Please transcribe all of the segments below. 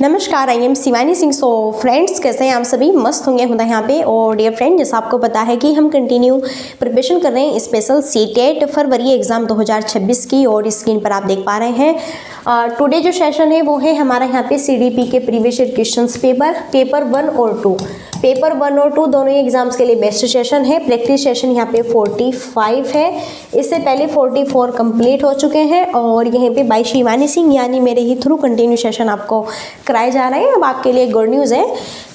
नमस्कार, I am Shivani Singh. So friends, कैसे हैं आप सभी? मस्त होंगे होता है यहाँ पे। और डियर फ्रेंड, जैसा आपको पता है कि हम कंटिन्यू प्रिपरेशन कर रहे हैं स्पेशल सीटेट फरवरी एग्जाम 2026 की। और स्क्रीन पर आप देख पा रहे हैं टुडे जो सेशन है वो है हमारा यहाँ पे सीडीपी के प्रीवियस ईयर क्वेश्चंस पेपर 1 और 2। पेपर 1 और 2 दोनों ही एग्जाम्स के लिए बेस्ट सेशन है। प्रैक्टिस सेशन यहाँ पे 45 है, इससे पहले 44 कंप्लीट हो चुके हैं। और यहीं पे बाई शिवानी सिंह यानी मेरे ही थ्रू कंटिन्यू सेशन आपको कराए जा रहे हैं। अब आपके लिए गुड न्यूज़ है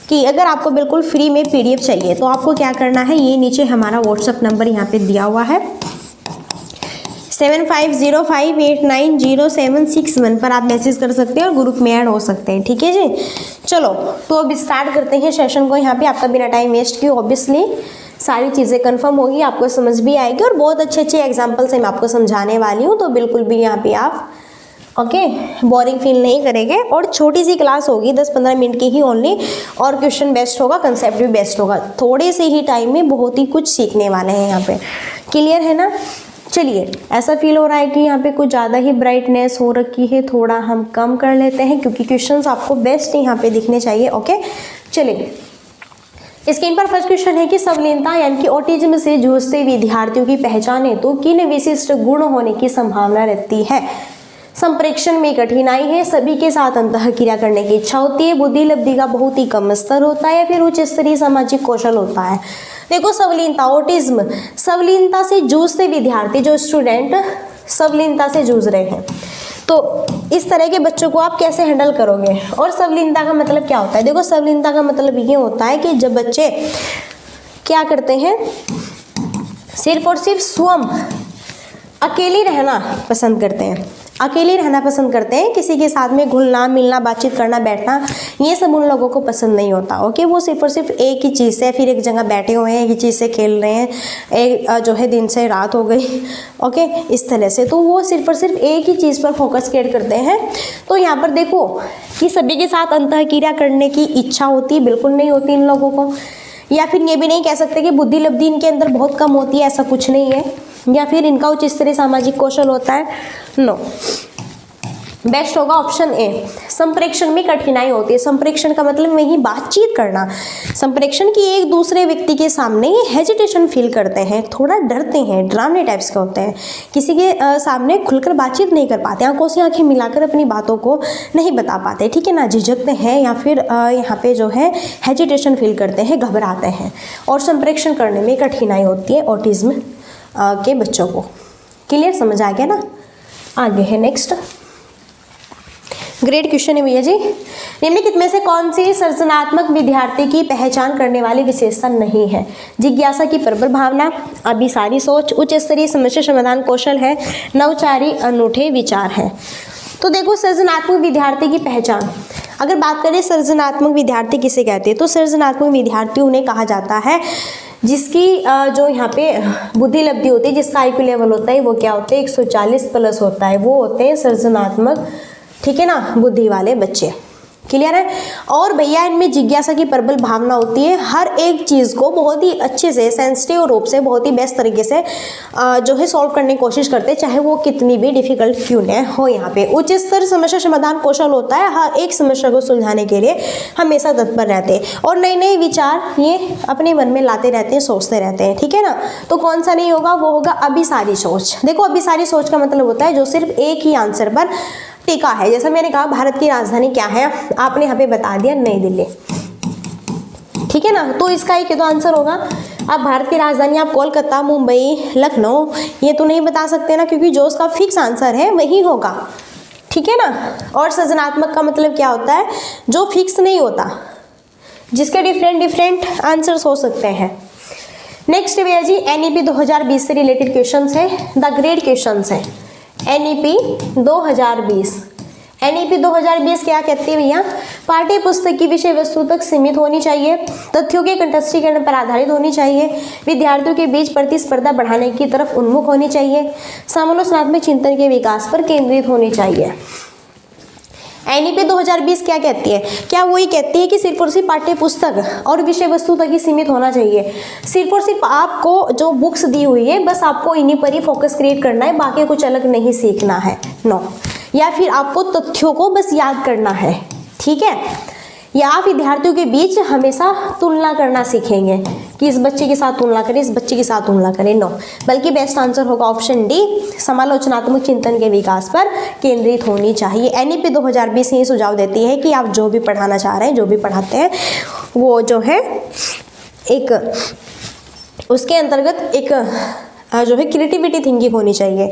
कि अगर आपको बिल्कुल फ्री में पीडीएफ चाहिए तो आपको क्या करना है, ये नीचे हमारा व्हाट्सअप नंबर यहाँ पे दिया हुआ है 7505890761 पर आप मैसेज कर सकते हैं और ग्रुप में ऐड हो सकते हैं। ठीक है जी, चलो तो अब स्टार्ट करते हैं सेशन को। यहाँ पे आपका बिना टाइम वेस्ट किए ऑब्वियसली सारी चीज़ें कंफर्म होगी, आपको समझ भी आएगी और बहुत अच्छे अच्छे एग्जाम्पल से मैं आपको समझाने वाली हूँ। तो बिल्कुल भी यहाँ पे आप बोरिंग फील नहीं करेंगे। और छोटी सी क्लास होगी, 10-15 मिनट की ही ओनली। और क्वेश्चन बेस्ट होगा, कंसेप्ट भी बेस्ट होगा। थोड़े से ही टाइम में बहुत ही कुछ सीखने वाले हैं यहाँ पे। क्लियर है ना? चलिए, ऐसा फील हो रहा है कि यहाँ पे कुछ ज़्यादा ही ब्राइटनेस हो रखी है, थोड़ा हम कम कर लेते हैं क्योंकि क्वेश्चंस आपको बेस्ट यहाँ पे दिखने चाहिए। ओके, चलिए स्क्रीन पर फर्स्ट क्वेश्चन है कि संवलीनता यानी कि ऑटिज्म से जूझते विद्यार्थियों की पहचान हेतु किन विशिष्ट गुण होने की संभावना रहती है? संप्रेक्षण में कठिनाई है, सभी के साथ अंतःक्रिया करने की इच्छा होती है, बुद्धि लब्धि का बहुत ही कम स्तर होता है या फिर उच्च स्तरीय सामाजिक कौशल होता है। देखो, संवलीनता ऑटिज्म, संवलीनता से जूझते विद्यार्थी, जो स्टूडेंट संवलीनता से जूझ रहे हैं, तो इस तरह के बच्चों को आप कैसे हैंडल करोगे? और संवलीनता का मतलब क्या होता है? देखो, संवलीनता का मतलब ये होता है कि जब बच्चे क्या करते हैं, सिर्फ और सिर्फ स्वयं अकेले रहना पसंद करते हैं, अकेले रहना पसंद करते हैं, किसी के साथ में घुलना मिलना बातचीत करना बैठना ये सब उन लोगों को पसंद नहीं होता। ओके, वो सिर्फ और सिर्फ एक ही चीज़ से, फिर एक जगह बैठे हुए हैं, एक ही चीज़ से खेल रहे हैं, एक जो है दिन से रात हो गई। ओके, इस तरह से तो वो सिर्फ और सिर्फ एक ही चीज़ पर फोकस करते हैं। तो यहाँ पर देखो कि सभी के साथ अंतःक्रिया करने की इच्छा होती, बिल्कुल नहीं होती इन लोगों को। या फिर ये भी नहीं कह सकते कि बुद्धि लब्धि इनके अंदर बहुत कम होती है, ऐसा कुछ नहीं है। या फिर इनका उच्च स्तरीय सामाजिक कौशल होता है, नो। बेस्ट होगा ऑप्शन ए, संप्रेक्षण में कठिनाई होती है। संप्रेक्षण का मतलब वही बातचीत करना। संप्रेक्षण की एक दूसरे व्यक्ति के सामने ये हेजिटेशन फील करते हैं, थोड़ा डरते हैं, डरावने टाइप्स के होते हैं, किसी के सामने खुलकर बातचीत नहीं कर पाते, आंखों से आंखें मिलाकर अपनी बातों को नहीं बता पाते। ठीक है ना, झिझकते हैं या फिर यहाँ पे जो है हेजिटेशन फील करते हैं, घबराते हैं और संप्रेक्षण करने में कठिनाई होती है ऑटिज्म के बच्चों को। क्लियर, समझ आ गया ना? आगे है नेक्स्ट ग्रेट क्वेश्चन है भैया जी। निम्नलिखित में से कौन सी सृजनात्मक विद्यार्थी की पहचान करने वाली विशेषता नहीं है? जिज्ञासा की प्रबल भावना, अभिसारी सोच, उच्च स्तरीय समस्या समाधान कौशल है, नवचारी अनूठे विचार है। तो देखो, सृजनात्मक विद्यार्थी की पहचान, अगर बात करें सृजनात्मक विद्यार्थी किसे कहते हैं, तो सृजनात्मक विद्यार्थी उन्हें कहा जाता है जिसकी जो यहाँ पे बुद्धि लब्धि होती है, जिसका आईक्यू लेवल होता है वो क्या होता है, 140 प्लस होता है, वो होते हैं सृजनात्मक, ठीक है ना, बुद्धि वाले बच्चे। क्लियर है? और भैया इनमें जिज्ञासा की प्रबल भावना होती है, हर एक चीज़ को बहुत ही अच्छे से सेंसिटिव रूप से बहुत ही बेस्ट तरीके से जो है सॉल्व करने की कोशिश करते हैं, चाहे वो कितनी भी डिफिकल्ट क्यों न हो। यहाँ पे उच्च स्तर समस्या समाधान कौशल होता है, हर एक समस्या को सुलझाने के लिए हमेशा तत्पर रहते हैं और नए नए विचार ये अपने मन में लाते रहते हैं, सोचते रहते हैं। ठीक है ना? तो कौन सा नहीं होगा, वो होगा अभिसारी सोच। देखो, अभिसारी सोच का मतलब होता है जो सिर्फ एक ही आंसर पर टीका है। जैसा मैंने कहा, भारत की राजधानी क्या है, आपने यहाँ पे बता दिया नई दिल्ली। ठीक है ना? तो इसका एक तो आंसर होगा। अब भारत की राजधानी आप कोलकाता, मुंबई, लखनऊ ये तो नहीं बता सकते ना, क्योंकि जो उसका फिक्स आंसर है वही होगा। ठीक है ना? और सृजनात्मक का मतलब क्या होता है, जो फिक्स नहीं होता, जिसके डिफरेंट आंसर्स हो सकते हैं। नेक्स्ट भैया जी, एनईपी 2020 से रिलेटेड क्वेश्चन है, द ग्रेड क्वेश्चन है। एनईपी 2020, एनईपी 2020 क्या कहती है भैया? पाठ्य पुस्तक की विषय वस्तु तक सीमित होनी चाहिए, तथ्यों के कंठस्थीकरण पर आधारित होनी चाहिए, विद्यार्थियों के बीच प्रतिस्पर्धा बढ़ाने की तरफ उन्मुख होनी चाहिए, समालोचनात्मक चिंतन के विकास पर केंद्रित होनी चाहिए। एनईपी 2020 क्या कहती है? क्या वही कहती है कि सिर्फ और सिर्फ पाठ्य पुस्तक और विषय वस्तु तक ही सीमित होना चाहिए, सिर्फ और सिर्फ आपको जो बुक्स दी हुई है बस आपको इन्हीं पर ही फोकस क्रिएट करना है, बाकी कुछ अलग नहीं सीखना है? नो। या फिर आपको तथ्यों को बस याद करना है? ठीक है। या आप विद्यार्थियों के बीच हमेशा तुलना करना सीखेंगे कि इस बच्चे के साथ तुलना करें, इस बच्चे के साथ तुलना करें, नो, बल्कि बेस्ट आंसर होगा ऑप्शन डी, समालोचनात्मक चिंतन के विकास पर केंद्रित होनी चाहिए। एनईपी 2020 ये सुझाव देती है कि आप जो भी पढ़ाना चाह रहे हैं, जो भी पढ़ाते हैं, वो जो है एक उसके अंतर्गत एक जो है क्रिएटिविटी थिंकिंग होनी चाहिए,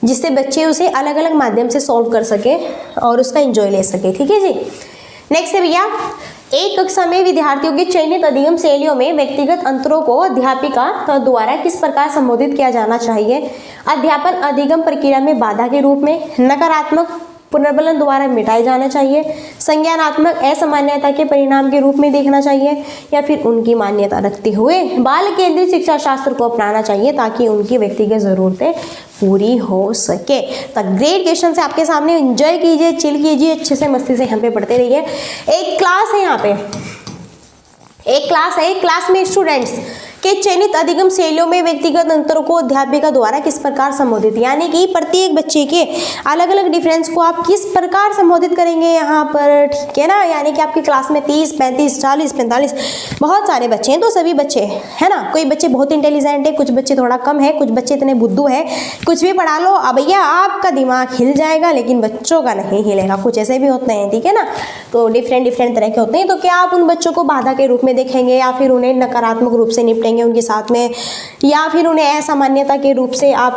जिससे बच्चे उसे अलग अलग माध्यम से सॉल्व कर सके और उसका एंजॉय ले सके। ठीक है जी। नेक्स्ट है भैया, एक कक्षा में विद्यार्थियों के चयनित अधिगम शैलियों में व्यक्तिगत अंतरों को अध्यापिका द्वारा किस प्रकार संबोधित किया जाना चाहिए। अध्यापन अधिगम प्रक्रिया में बाधा के रूप में, नकारात्मक पुनर्बलन द्वारा मिटाए जाना चाहिए, संज्ञानात्मक असामान्यता के परिणाम के रूप में देखना चाहिए, या फिर उनकी मान्यता रखते हुए बाल केंद्रित शिक्षा शास्त्र को अपनाना चाहिए ताकि उनकी व्यक्तिगत जरूरतें पूरी हो सके। तो ग्रेट क्वेश्चन से आपके सामने, एंजॉय कीजिए, चिल कीजिए, अच्छे से मस्ती से यहाँ पे पढ़ते रहिए। एक क्लास है, यहाँ पे एक क्लास में स्टूडेंट्स के चयनित अधिगम शैलियों में व्यक्तिगत अंतरों को अध्यापिका द्वारा किस प्रकार संबोधित, यानी कि प्रत्येक बच्चे के अलग अलग डिफरेंस को आप किस प्रकार संबोधित करेंगे यहाँ पर, ठीक है ना। यानी कि आपकी क्लास में 30, 35, 40, 45 बहुत सारे बच्चे हैं, तो सभी बच्चे है ना, कोई बच्चे बहुत इंटेलिजेंट है, कुछ बच्चे थोड़ा कम है, कुछ बच्चे इतने बुद्धू है, कुछ भी पढ़ा लो अब भैया आपका दिमाग हिल जाएगा, लेकिन बच्चों का नहीं हिलेगा, कुछ ऐसे भी होते हैं, ठीक है ना। तो डिफरेंट तरह के होते हैं। तो क्या आप उन बच्चों को बाधा के रूप में देखेंगे, या फिर उन्हें नकारात्मक रूप से निपटेंगे उनके साथ में, या फिर उन्हें असामान्यता के रूप से आप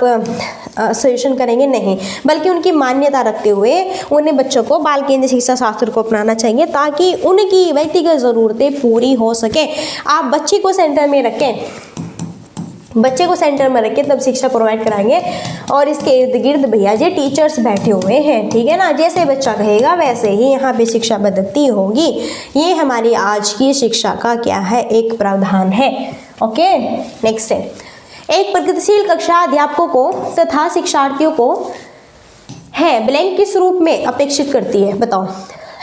सजेशन करेंगे? नहीं, बल्कि उनकी मान्यता रखते हुए उन्हें बच्चों को बाल केंद्रित शिक्षा शास्त्र को अपनाना चाहिए ताकि उनकी व्यक्तिगत ज़रूरतें पूरी हो सके। आप बच्चे को सेंटर में रखें, बच्चे को सेंटर में रखें, तब शिक्षा प्रोवाइड कराएंगे। और इसके इर्द गिर्द भैया जी टीचर्स बैठे हुए हैं, ठीक है ना। जैसे बच्चा कहेगा वैसे ही यहाँ पे शिक्षा पद्धति होगी। ये हमारी आज की शिक्षा का क्या है, एक प्रावधान है। ओके, नेक्स्ट है, एक प्रगतिशील कक्षा अध्यापकों को तथा शिक्षार्थियों को है ब्लैंक किस रूप में अपेक्षित करती है, बताओ।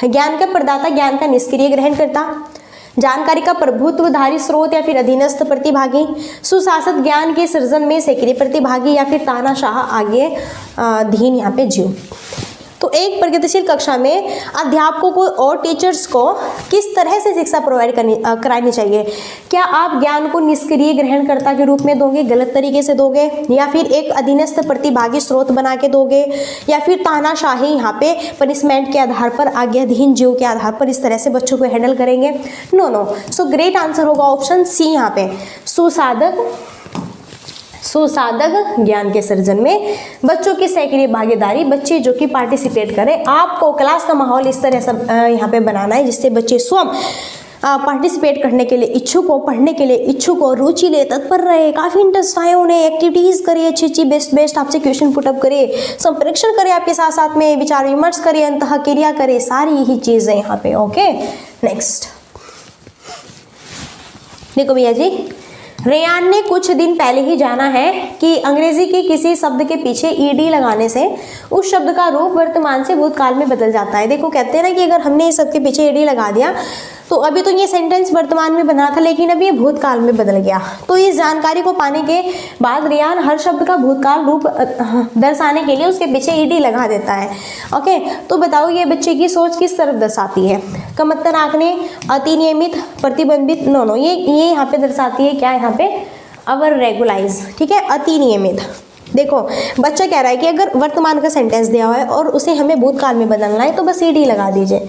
ज्ञान का प्रदाता, ज्ञान का निष्क्रिय ग्रहण करता, जानकारी का प्रभुत्वधारी स्रोत या फिर अधीनस्थ प्रतिभागी, सुशासित ज्ञान के सृजन में सक्रिय प्रतिभागी, या फिर तानाशाह आगे धीन यहाँ पे जीव। तो एक प्रगतिशील कक्षा में अध्यापकों को और टीचर्स को किस तरह से शिक्षा प्रोवाइड करानी चाहिए। क्या आप ज्ञान को निष्क्रिय ग्रहणकर्ता के रूप में दोगे, गलत तरीके से दोगे, या फिर एक अधीनस्थ प्रतिभागी स्रोत बना के दोगे, या फिर तानाशाही यहाँ पे पनिशमेंट के आधार पर, आज्ञाधीन जीव के आधार पर इस तरह से बच्चों को हैंडल करेंगे? नो। सो ग्रेट आंसर होगा ऑप्शन सी यहाँ पे, सुसाधक ज्ञान के सृजन में बच्चों की सक्रिय भागीदारी, बच्चे जो कि पार्टिसिपेट करें। आपको क्लास का माहौल इस तरह से यहाँ पे बनाना है जिससे बच्चे स्वयं पार्टिसिपेट करने के लिए इच्छुक हो, पढ़ने के लिए इच्छुक हो, रुचि ले, तत्पर रहे, काफ़ी इंटरेस्ट आए उन्हें, एक्टिविटीज़ करे, अच्छी बेस्ट आपसे क्वेश्चन पुटअप करे, संप्रेक्षण करे, आपके साथ साथ में विचार विमर्श करे, अंतः क्रिया करे, सारी यही चीज़ें यहाँ पे। ओके, नेक्स्ट देखो भैया जी, रेयान ने कुछ दिन पहले ही जाना है कि अंग्रेजी के किसी शब्द के पीछे ईडी लगाने से उस शब्द का रूप वर्तमान से भूतकाल में बदल जाता है। देखो कहते हैं ना कि अगर हमने इस शब्द के पीछे ईडी लगा दिया तो अभी तो ये सेंटेंस वर्तमान में बना था, लेकिन अब ये भूतकाल में बदल गया। तो इस जानकारी को पाने के बाद रेयान हर शब्द का भूतकाल रूप दर्शाने के लिए उसके पीछे ईडी लगा देता है। ओके, तो बताओ ये बच्चे की सोच किस तरफ दर्शाती है? कमतर आंकने, अति नियमित, प्रतिबंधित, नो, ये यहाँ पे दर्शाती है क्या, यहाँ पे अवर रेगुलाइज, ठीक है, अति नियमित। देखो बच्चा कह रहा है कि अगर वर्तमान का सेंटेंस दिया हुआ है और उसे हमें भूतकाल में बदलना है तो बस ईडी लगा दीजिए।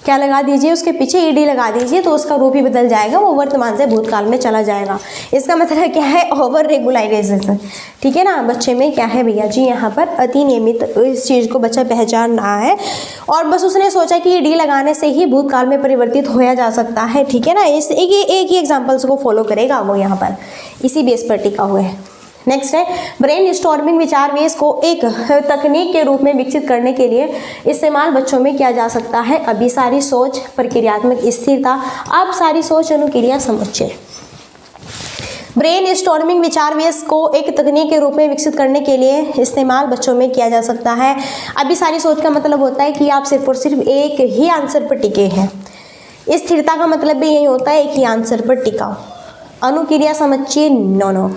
क्या लगा दीजिए? उसके पीछे ईडी लगा दीजिए, तो उसका रूप ही बदल जाएगा, वो वर्तमान से भूतकाल में चला जाएगा। इसका मतलब क्या है? ओवर रेगुलाइजेशन, ठीक है ना। बच्चे में क्या है भैया जी, यहाँ पर अति नियमित, इस चीज़ को बच्चा पहचान रहा है और बस उसने सोचा कि ईडी लगाने से ही भूतकाल में परिवर्तित होया जा सकता है, ठीक है ना। इस एक ही एग्जाम्पल्स को फॉलो करेगा वो यहाँ पर, इसी बेस पर टिका हुआ है। नेक्स्ट है, ब्रेन स्टॉर्मिंग विचार वेश को एक तकनीक के रूप में विकसित करने के लिए इस्तेमाल बच्चों में किया जा सकता है। अभिसारी सोच, प्रक्रियात्मक स्थिरता, अपसारी सोच, अनुक्रिया समुच्चय। ब्रेन स्टॉर्मिंग विचार वेश को एक तकनीक के रूप में विकसित करने के लिए इस्तेमाल बच्चों में किया जा सकता है। अभिसारी सोच का मतलब होता है कि आप सिर्फ और सिर्फ एक ही आंसर पर टिके हैं। स्थिरता का मतलब भी यही होता है एक ही आंसर पर टिका। अनुक्रिया समुच्चय, नो।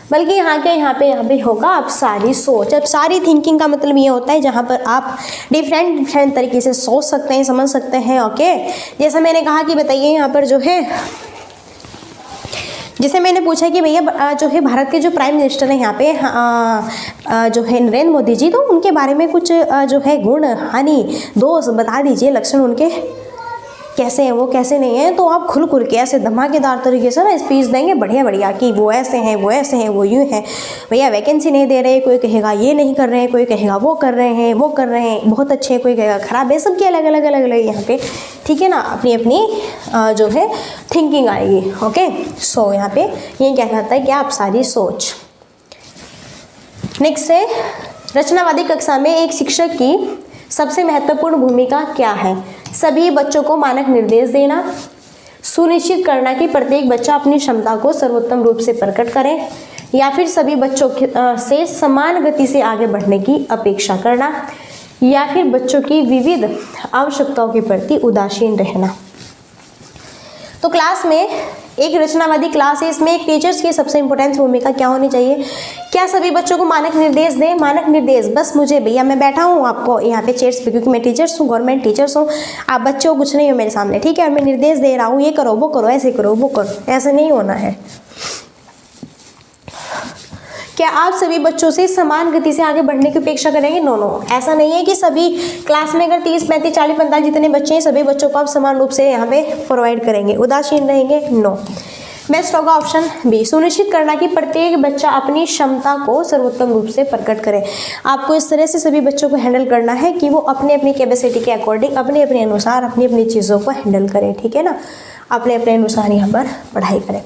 बल्कि यहाँ पे होगा आप सारी सोच। अब सारी थिंकिंग का मतलब ये होता है जहाँ पर आप डिफरेंट तरीके से सोच सकते हैं, समझ सकते हैं। ओके, जैसे मैंने कहा कि बताइए यहाँ पर जो है, जैसे मैंने पूछा कि भैया जो है भारत के जो प्राइम मिनिस्टर हैं यहाँ पे जो है नरेंद्र मोदी जी, तो उनके बारे में कुछ जो है गुण हानि दोष बता दीजिए, लक्षण उनके कैसे हैं, वो कैसे नहीं है। तो आप खुल के ऐसे धमाकेदार तरीके से ना स्पीच देंगे बढ़िया कि वो ऐसे हैं, वो ऐसे हैं, वो यूँ हैं, भैया वैकेंसी नहीं दे रहे, कोई कहेगा ये नहीं कर रहे हैं, कोई कहेगा वो कर रहे हैं, वो कर रहे हैं बहुत अच्छे, कोई कहेगा खराब है। सबकी अलग अलग यहाँ पे, ठीक है ना, अपनी अपनी जो है थिंकिंग आएगी। ओके, सो यहाँ पे ये क्या कहता है कि आप सारी सोच। नेक्स्ट है, रचनावादी कक्षा में एक शिक्षक की सबसे महत्वपूर्ण भूमिका क्या है? सभी बच्चों को मानक निर्देश देना, सुनिश्चित करना कि प्रत्येक बच्चा अपनी क्षमता को सर्वोत्तम रूप से प्रकट करे, या फिर सभी बच्चों से समान गति से आगे बढ़ने की अपेक्षा करना, या फिर बच्चों की विविध आवश्यकताओं के प्रति उदासीन रहना। तो क्लास में एक रचनावादी क्लास है, इसमें एक टीचर्स की सबसे इंपॉर्टेंट भूमिका क्या होनी चाहिए? क्या सभी बच्चों को मानक निर्देश दें? मानक निर्देश बस मुझे, भैया मैं बैठा हूँ आपको यहाँ पे चेयर्स पे, क्योंकि मैं टीचर्स हूँ, गवर्नमेंट टीचर्स हूँ, आप बच्चों कुछ नहीं हो मेरे सामने, ठीक है, और मैं निर्देश दे रहा हूँ, ये करो, वो करो, ऐसे करो, वो करो, ऐसा नहीं होना है। क्या आप सभी बच्चों से समान गति से आगे बढ़ने की अपेक्षा करेंगे? नो, ऐसा नहीं है कि सभी क्लास में अगर 30, 35, 40, 45 जितने बच्चे हैं सभी बच्चों को आप समान रूप से यहाँ पे प्रोवाइड करेंगे, उदासीन रहेंगे? नो। बेस्ट होगा ऑप्शन बी, सुनिश्चित करना कि प्रत्येक बच्चा अपनी क्षमता को सर्वोत्तम रूप से प्रकट करे। आपको इस तरह से सभी बच्चों को हैंडल करना है कि वो अपने अपनी कैपेसिटी के अकॉर्डिंग, अपने अपने अनुसार अपनी अपनी चीज़ों को हैंडल करें, ठीक है ना, अपने अपने अनुसार यहाँ पर पढ़ाई करें।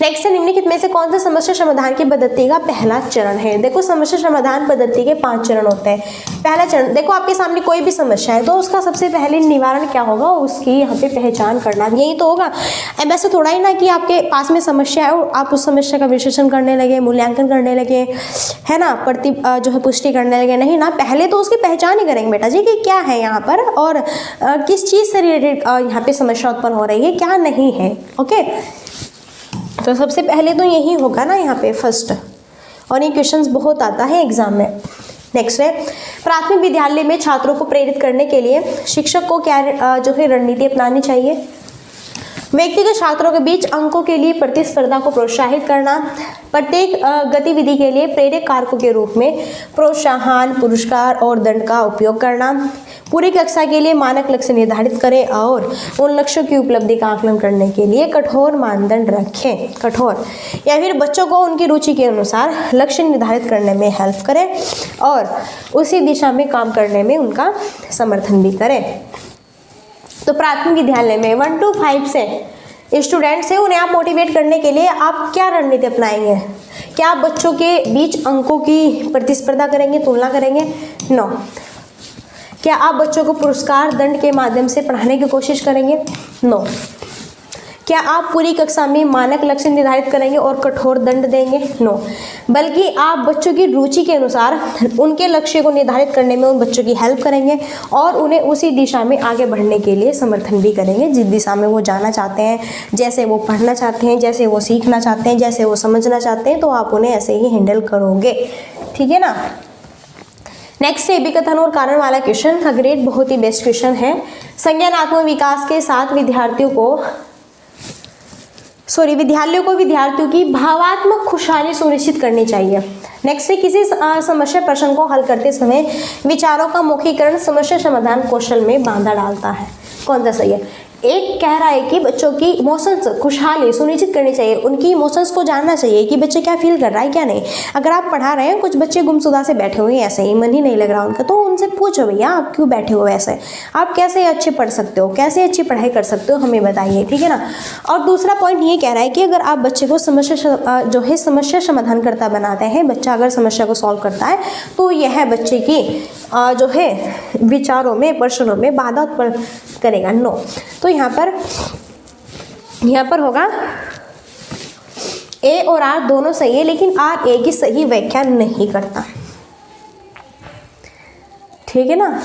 नेक्स्ट है, निम्नलिखित में से कौन सा समस्या समाधान की पद्धति का पहला चरण है? देखो, समस्या समाधान पद्धति के 5 चरण होते हैं। पहला चरण, देखो आपके सामने कोई भी समस्या है तो उसका सबसे पहले निवारण क्या होगा, उसकी यहाँ पे पहचान करना, यही तो होगा। अब ऐसे थोड़ा ही ना कि आपके पास में समस्या है और आप उस समस्या का विश्लेषण करने लगे, मूल्यांकन करने लगे, है ना, जो है पुष्टि करने लगे, नहीं ना, पहले तो उसकी पहचान ही करेंगे बेटा जी कि क्या है यहाँ पर और किस चीज़ से रिलेटेड यहाँ पे समस्या उत्पन्न हो रही है, क्या नहीं है। ओके, तो सबसे पहले तो यही होगा ना यहाँ पे फर्स्ट, और ये क्वेश्चंस बहुत आता है एग्जाम में। नेक्स्ट है, प्राथमिक विद्यालय में छात्रों को प्रेरित करने के लिए शिक्षक को क्या जो है रणनीति अपनानी चाहिए? व्यक्तिगत छात्रों के बीच अंकों के लिए प्रतिस्पर्धा को प्रोत्साहित करना, प्रत्येक गतिविधि के लिए प्रेरक कारकों के रूप में प्रोत्साहन, पुरस्कार और दंड का उपयोग करना, पूरी कक्षा के लिए मानक लक्ष्य निर्धारित करें और उन लक्ष्यों की उपलब्धि का आकलन करने के लिए कठोर मानदंड रखें। कठोर, या फिर बच्चों को उनकी रुचि के अनुसार लक्ष्य निर्धारित करने में हेल्प करें और उसी दिशा में काम करने में उनका समर्थन भी करें। तो प्राथमिक विद्यालय में 1 to 5 से स्टूडेंट्स हैं, उन्हें आप मोटिवेट करने के लिए आप क्या रणनीति अपनाएंगे? क्या आप बच्चों के बीच अंकों की प्रतिस्पर्धा करेंगे, तुलना करेंगे? नो। क्या आप बच्चों को पुरस्कार, दंड के माध्यम से पढ़ाने की कोशिश करेंगे? नो। क्या आप पूरी कक्षा में मानक लक्ष्य निर्धारित करेंगे और कठोर दंड देंगे? नो। बल्कि आप बच्चों की रुचि के अनुसार उनके लक्ष्य को निर्धारित करने में उन बच्चों की हेल्प करेंगे और उन्हें उसी दिशा में आगे बढ़ने के लिए समर्थन भी करेंगे जिस दिशा में वो जाना चाहते हैं, जैसे वो पढ़ना चाहते हैं, जैसे वो सीखना चाहते हैं, जैसे वो समझना चाहते हैं, तो आप उन्हें ऐसे ही हैंडल करोगे, ठीक है ना। नेक्स्ट है कथन और कारण वाला क्वेश्चन, ग्रेड बहुत ही बेस्ट क्वेश्चन है। संज्ञानात्मक विकास के साथ विद्यार्थियों को विद्यार्थियों की भावात्मक खुशहाली सुनिश्चित करनी चाहिए। नेक्स्ट है, किसी समस्या प्रश्न को हल करते समय विचारों का मुखीकरण समस्या समाधान कौशल में बाधा डालता है। कौन सा सही है? एक कह रहा है कि बच्चों की इमोशंस खुशहाली सुनिश्चित करनी चाहिए, उनकी इमोशंस को जानना चाहिए कि बच्चे क्या फील कर रहा है क्या नहीं। अगर आप पढ़ा रहे हैं, कुछ बच्चे गुमसुदा से बैठे हुए हैं, ऐसे ही मन ही नहीं लग रहा उनका, तो उनसे पूछो भैया आप क्यों बैठे हो ऐसे, आप कैसे अच्छे पढ़ सकते हो, कैसे अच्छी पढ़ाई कर सकते हो, हमें बताइए, ठीक है ना। और दूसरा पॉइंट ये कह रहा है कि अगर आप बच्चे को समस्या समाधान करता बनाते हैं, बच्चा अगर समस्या को सॉल्व करता है तो यह बच्चे की जो है विचारों में, प्रश्नों में बाधा उत्पन्न करेगा। नो। तो यहाँ पर होगा ए और आर दोनों सही है, लेकिन आर ए की सही व्याख्या नहीं करता, ठीक है ना।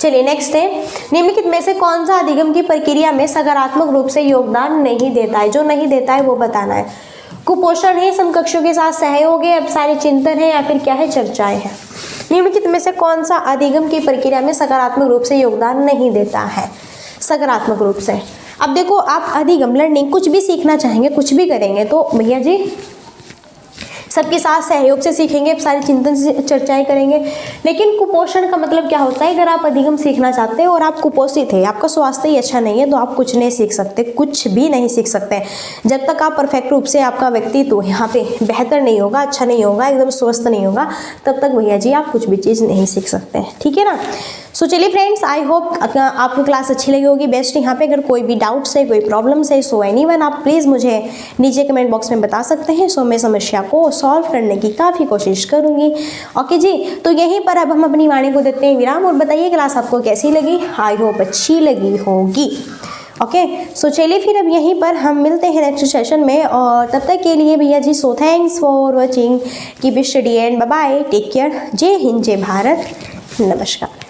चलिए नेक्स्ट है, निम्नलिखित में से कौन सा अधिगम की प्रक्रिया में सकारात्मक रूप से योगदान नहीं देता है? जो नहीं देता है वो बताना है। कुपोषण है, समकक्षों के साथ सहयोग है, अब सारे चिंतन है, या फिर क्या है, चर्चाएं हैं। निम्नलिखित में से कौन सा अधिगम की प्रक्रिया में सकारात्मक रूप से योगदान नहीं देता है? सकारात्मक रूप से, अब देखो आप अधिगम लर्निंग कुछ भी सीखना चाहेंगे, कुछ भी करेंगे तो भैया जी सबके साथ सहयोग से सीखेंगे, सारे चिंतन से चर्चाएं करेंगे। लेकिन कुपोषण का मतलब क्या होता है? अगर आप अधिगम सीखना चाहते हैं और आप कुपोषित है, आपका स्वास्थ्य ही अच्छा नहीं है, तो आप कुछ नहीं सीख सकते, कुछ भी नहीं सीख सकते। जब तक आप परफेक्ट रूप से आपका व्यक्तित्व यहाँ पे बेहतर नहीं होगा, अच्छा नहीं होगा, एकदम स्वस्थ नहीं होगा, तब तक भैया जी आप कुछ भी चीज़ नहीं सीख सकते हैं। ठीक है ना? सो चलिए फ्रेंड्स, आई होप आपको क्लास अच्छी लगी होगी। बेस्ट यहाँ पे अगर कोई भी डाउट्स है, कोई प्रॉब्लम्स है, सो एनीवन आप प्लीज़ मुझे नीचे कमेंट बॉक्स में बता सकते हैं। सो मैं समस्या को सॉल्व करने की काफ़ी कोशिश करूँगी। ओके जी, तो यहीं पर अब हम अपनी वाणी को देते हैं विराम, और बताइए क्लास आपको कैसी लगी। आई होप अच्छी लगी होगी। ओके, सो चलिए फिर अब यहीं पर हम मिलते हैं नेक्स्ट सेशन में, और तब तक के लिए भैया जी so thanks for watching, keep study and bye bye, take care. जय हिंद, जय भारत, नमस्कार।